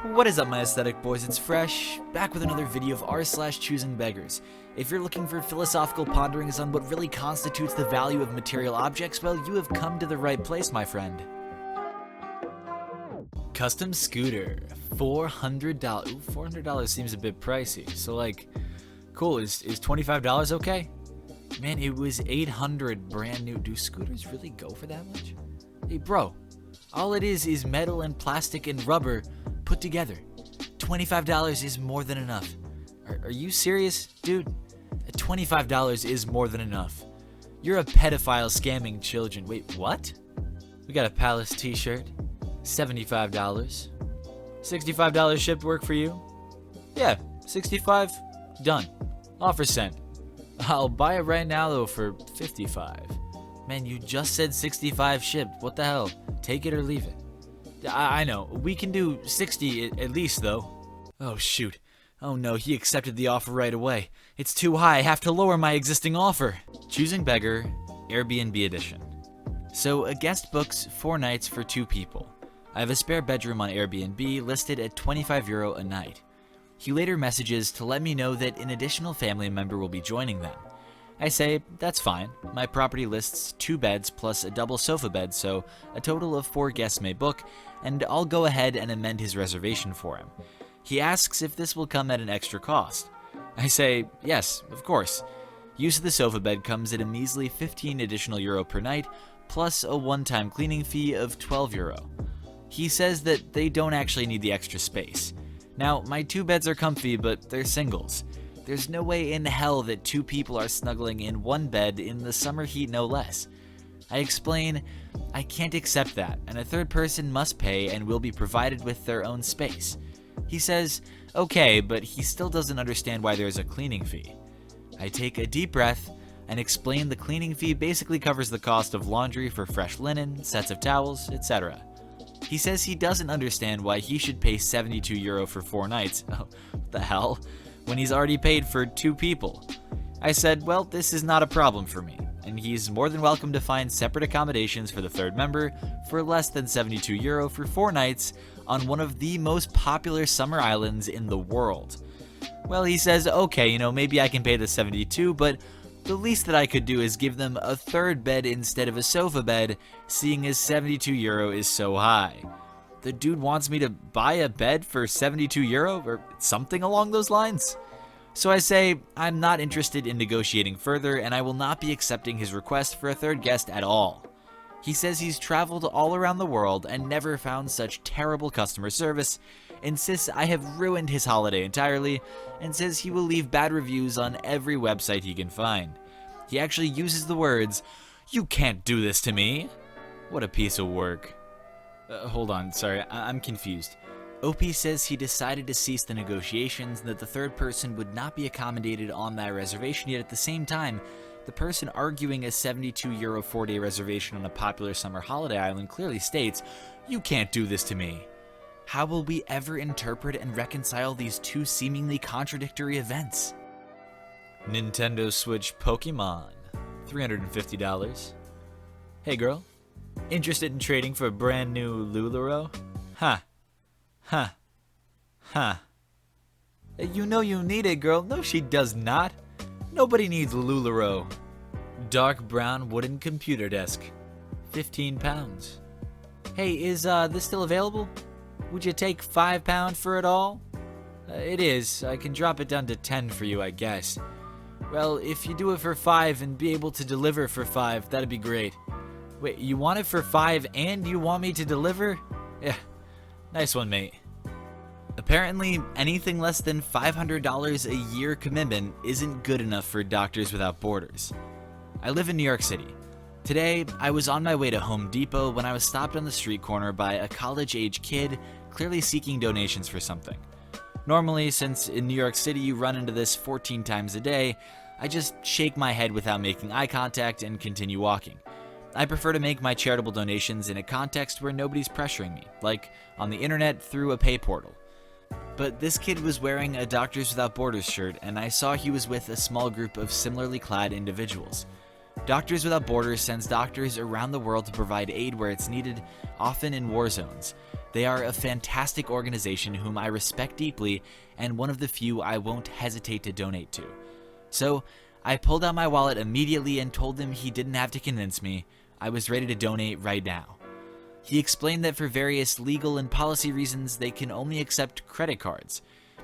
What is up, my aesthetic boys? It's Fresh, back with another video of r/ChoosingBeggars. If you're looking for philosophical ponderings on what really constitutes the value of material objects, well, you have come to the right place, my friend. Custom scooter, $400. Ooh, $400 seems a bit pricey. So, like, cool. Is $25 okay? Man, it was $800 brand new. Do scooters really go for that much? Hey, bro, all it is metal and plastic and rubber put together. $25 is more than enough. Are you serious, dude? $25 is more than enough. You're a pedophile scamming children. Wait, what? We got a Palace t-shirt. $75. $65 shipped work for you? Yeah, $65. Done. Offer sent. I'll buy it right now though for $55. Man, you just said $65 shipped. What the hell? Take it or leave it. I know. We can do $60 at least though. Oh shoot. Oh no, he accepted the offer right away. It's too high. I have to lower my existing offer. Choosing Beggar, Airbnb edition. So a guest books 4 nights for 2 people. I have a spare bedroom on Airbnb listed at €25 a night. He later messages to let me know that an additional family member will be joining them. I say, that's fine. My property lists 2 beds plus a double sofa bed, so a total of 4 guests may book, and I'll go ahead and amend his reservation for him. He asks if this will come at an extra cost. I say, yes, of course. Use of the sofa bed comes at a measly €15 additional per night, plus a one-time cleaning fee of €12. He says that they don't actually need the extra space. Now, my 2 beds are comfy, but they're singles. There's no way in hell that 2 people are snuggling in one bed in the summer heat, no less. I explain, I can't accept that, and a third person must pay and will be provided with their own space. He says, okay, but he still doesn't understand why there's a cleaning fee. I take a deep breath and explain the cleaning fee basically covers the cost of laundry for fresh linen, sets of towels, etc. He says he doesn't understand why he should pay €72 for 4 nights. Oh, what the hell? When he's already paid for 2 people. I said, well, this is not a problem for me, and he's more than welcome to find separate accommodations for the third member for less than €72 for 4 nights on one of the most popular summer islands in the world. Well, he says, okay, maybe I can pay the 72, but the least that I could do is give them a third bed instead of a sofa bed, seeing as €72 is so high. The dude wants me to buy a bed for €72 or something along those lines. So I say, I'm not interested in negotiating further and I will not be accepting his request for a third guest at all. He says he's traveled all around the world and never found such terrible customer service, insists I have ruined his holiday entirely, and says he will leave bad reviews on every website he can find. He actually uses the words, "You can't do this to me." What a piece of work. Hold on, sorry, I'm confused. OP says he decided to cease the negotiations and that the third person would not be accommodated on that reservation, yet at the same time, the person arguing a €72 4-day reservation on a popular summer holiday island clearly states, "You can't do this to me." How will we ever interpret and reconcile these 2 seemingly contradictory events? Nintendo Switch Pokemon, $350. Hey girl, interested in trading for a brand new LuLaRoe? Ha. Huh. Huh. You know you need it, girl. No, she does not. Nobody needs LuLaRoe. Dark brown wooden computer desk, £15. Hey, is this still available? Would you take £5 for it all? It is. I can drop it down to 10 for you, I guess. Well, if you do it for 5 and be able to deliver for 5, that'd be great. Wait, you want it for 5 and you want me to deliver? Yeah, nice one, mate. Apparently, anything less than $500 a year commitment isn't good enough for Doctors Without Borders. I live in New York City. Today, I was on my way to Home Depot when I was stopped on the street corner by a college-age kid clearly seeking donations for something. Normally, since in New York City you run into this 14 times a day, I just shake my head without making eye contact and continue walking. I prefer to make my charitable donations in a context where nobody's pressuring me, like on the internet through a pay portal. But this kid was wearing a Doctors Without Borders shirt, and I saw he was with a small group of similarly clad individuals. Doctors Without Borders sends doctors around the world to provide aid where it's needed, often in war zones. They are a fantastic organization whom I respect deeply and one of the few I won't hesitate to donate to. So I pulled out my wallet immediately and told him he didn't have to convince me. I was ready to donate right now. He explained that for various legal and policy reasons, they can only accept credit cards.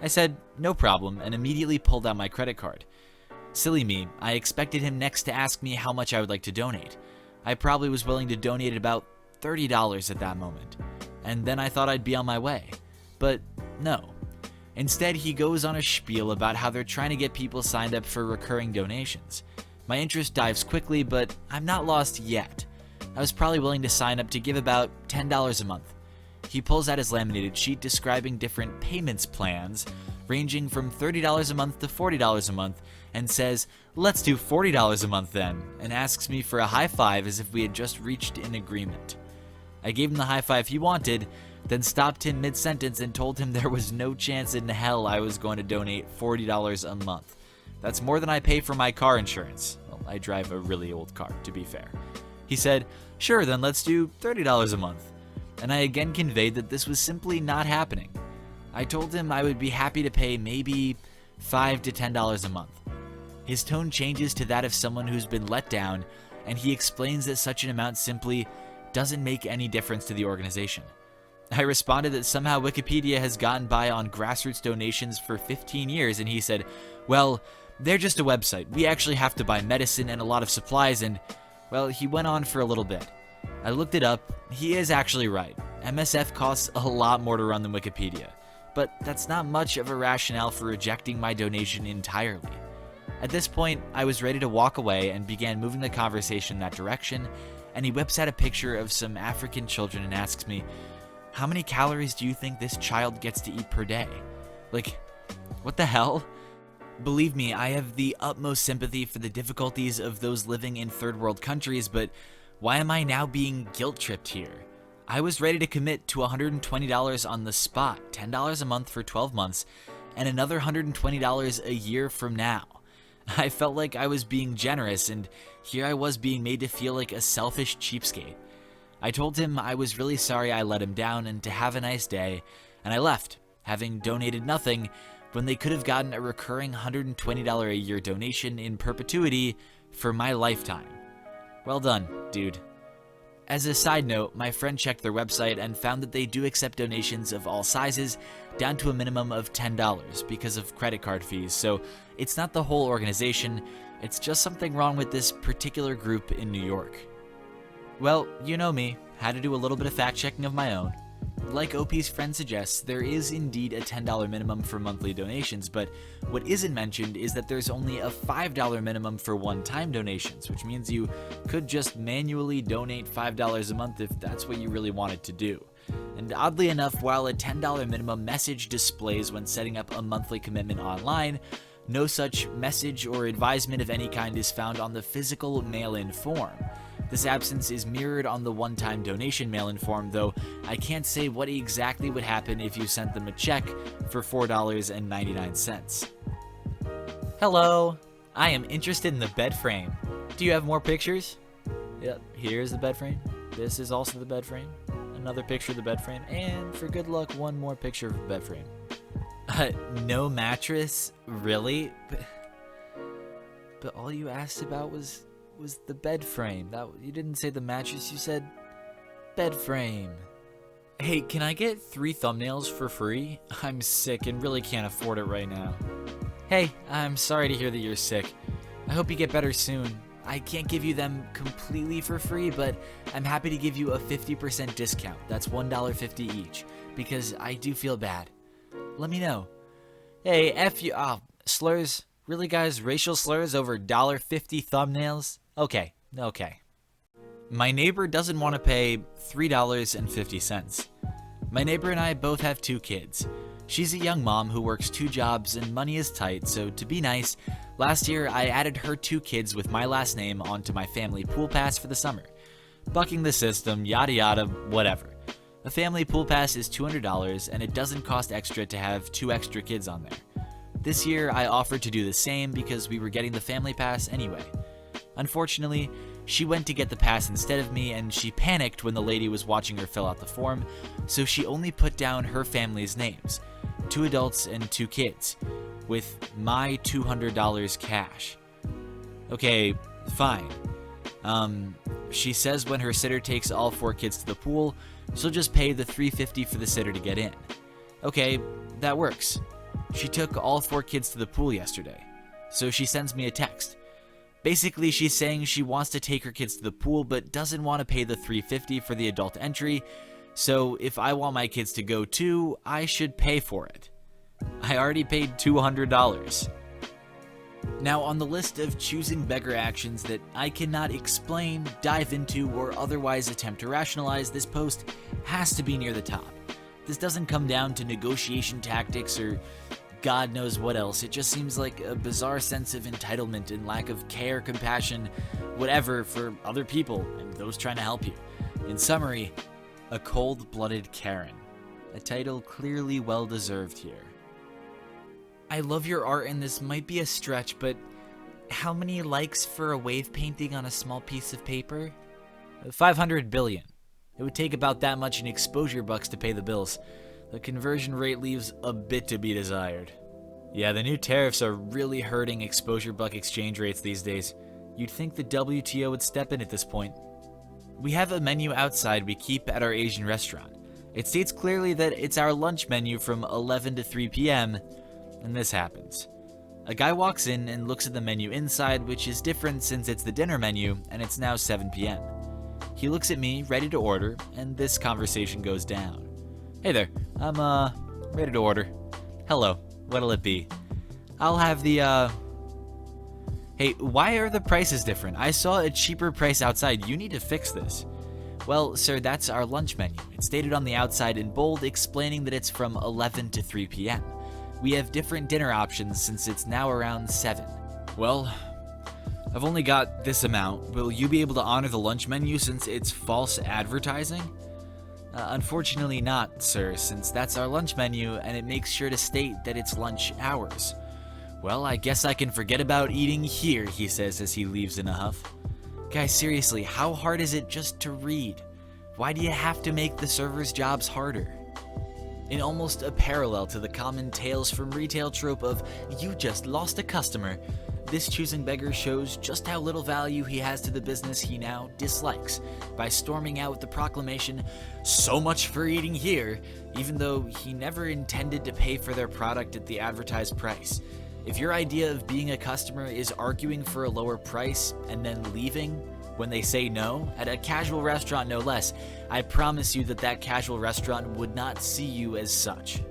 I said, no problem, and immediately pulled out my credit card. Silly me, I expected him next to ask me how much I would like to donate. I probably was willing to donate about $30 at that moment, and then I thought I'd be on my way. But no. Instead, he goes on a spiel about how they're trying to get people signed up for recurring donations. My interest dives quickly, but I'm not lost yet. I was probably willing to sign up to give about $10 a month. He pulls out his laminated sheet describing different payments plans, ranging from $30 a month to $40 a month, and says, let's do $40 a month then, and asks me for a high five as if we had just reached an agreement. I gave him the high five he wanted, then stopped him mid-sentence and told him there was no chance in hell I was going to donate $40 a month. That's more than I pay for my car insurance. Well, I drive a really old car, to be fair. He said, sure, then let's do $30 a month. And I again conveyed that this was simply not happening. I told him I would be happy to pay maybe $5 to $10 a month. His tone changes to that of someone who's been let down, and he explains that such an amount simply doesn't make any difference to the organization. I responded that somehow Wikipedia has gotten by on grassroots donations for 15 years, and he said, well, they're just a website. We actually have to buy medicine and a lot of supplies, and, well, he went on for a little bit. I looked it up. He is actually right. MSF costs a lot more to run than Wikipedia, but that's not much of a rationale for rejecting my donation entirely. At this point, I was ready to walk away and began moving the conversation in that direction, and he whips out a picture of some African children and asks me, how many calories do you think this child gets to eat per day? Like, what the hell? Believe me, I have the utmost sympathy for the difficulties of those living in third world countries, but why am I now being guilt-tripped here? I was ready to commit to $120 on the spot, $10 a month for 12 months, and another $120 a year from now. I felt like I was being generous, and here I was being made to feel like a selfish cheapskate. I told him I was really sorry I let him down and to have a nice day, and I left, having donated nothing, when they could have gotten a recurring $120 a year donation in perpetuity for my lifetime. Well done, dude. As a side note, my friend checked their website and found that they do accept donations of all sizes, down to a minimum of $10 because of credit card fees, so it's not the whole organization, it's just something wrong with this particular group in New York. Well, you know me, had to do a little bit of fact-checking of my own. Like OP's friend suggests, there is indeed a $10 minimum for monthly donations, but what isn't mentioned is that there's only a $5 minimum for one-time donations, which means you could just manually donate $5 a month if that's what you really wanted to do. And oddly enough, while a $10 minimum message displays when setting up a monthly commitment online, no such message or advisement of any kind is found on the physical mail-in form. This absence is mirrored on the one-time donation mail-in form, though I can't say what exactly would happen if you sent them a check for $4.99. Hello, I am interested in the bed frame. Do you have more pictures? Yep, here's the bed frame. This is also the bed frame. Another picture of the bed frame, and for good luck, one more picture of the bed frame. No mattress? Really? But all you asked about was the bed frame. You didn't say the mattress, you said bed frame. Hey, can I get 3 thumbnails for free? I'm sick and really can't afford it right now. Hey, I'm sorry to hear that you're sick. I hope you get better soon. I can't give you them completely for free, but I'm happy to give you a 50% discount. That's $1.50 each, because I do feel bad. Let me know. Hey, F you. Oh, slurs? Really, guys? Racial slurs over $1.50 thumbnails? Okay. My neighbor doesn't want to pay $3.50. My neighbor and I both have 2 kids. She's a young mom who works 2 jobs and money is tight, so to be nice, last year I added her 2 kids with my last name onto my family pool pass for the summer. Bucking the system, yada yada, whatever. A family pool pass is $200 and it doesn't cost extra to have 2 extra kids on there. This year I offered to do the same because we were getting the family pass anyway. Unfortunately, She went to get the pass instead of me, and she panicked when the lady was watching her fill out the form, so she only put down her family's names, 2 adults and 2 kids, with my $200 cash. Okay, fine. She says when her sitter takes all 4 kids to the pool, she'll just pay the $350 for the sitter to get in. Okay, that works. She took all 4 kids to the pool yesterday, so she sends me a text. Basically, she's saying she wants to take her kids to the pool but doesn't want to pay the $350 for the adult entry, so if I want my kids to go too, I should pay for it. I already paid $200. Now, on the list of choosing beggar actions that I cannot explain, dive into, or otherwise attempt to rationalize, this post has to be near the top. This doesn't come down to negotiation tactics or God knows what else. It just seems like a bizarre sense of entitlement and lack of care, compassion, whatever for other people and those trying to help you. In summary, a cold-blooded Karen. A title clearly well-deserved here. I love your art, and this might be a stretch, but how many likes for a wave painting on a small piece of paper? 500 billion. It would take about that much in exposure bucks to pay the bills. The conversion rate leaves a bit to be desired. Yeah, the new tariffs are really hurting exposure buck exchange rates these days. You'd think the WTO would step in at this point. We have a menu outside we keep at our Asian restaurant. It states clearly that it's our lunch menu from 11 to 3 p.m., and this happens. A guy walks in and looks at the menu inside, which is different since it's the dinner menu, and it's now 7 p.m. He looks at me, ready to order, and this conversation goes down. Hey there, I'm, ready to order. Hello, what'll it be? I'll have the, Hey, why are the prices different? I saw a cheaper price outside. You need to fix this. Well, sir, that's our lunch menu. It's stated on the outside in bold, explaining that it's from 11 to 3 p.m. We have different dinner options since it's now around 7. Well, I've only got this amount. Will you be able to honor the lunch menu since it's false advertising? Unfortunately not, sir, since that's our lunch menu and it makes sure to state that it's lunch hours. Well, I guess I can forget about eating here, he says as he leaves in a huff. Guys, seriously, how hard is it just to read? Why do you have to make the servers' jobs harder? In almost a parallel to the common tales from retail trope of, you just lost a customer, this choosing beggar shows just how little value he has to the business he now dislikes by storming out with the proclamation, "So much for eating here," even though he never intended to pay for their product at the advertised price. If your idea of being a customer is arguing for a lower price and then leaving when they say no, at a casual restaurant no less, I promise you that casual restaurant would not see you as such.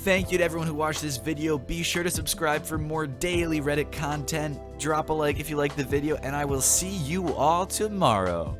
Thank you to everyone who watched this video. Be sure to subscribe for more daily Reddit content. Drop a like if you liked the video, and I will see you all tomorrow.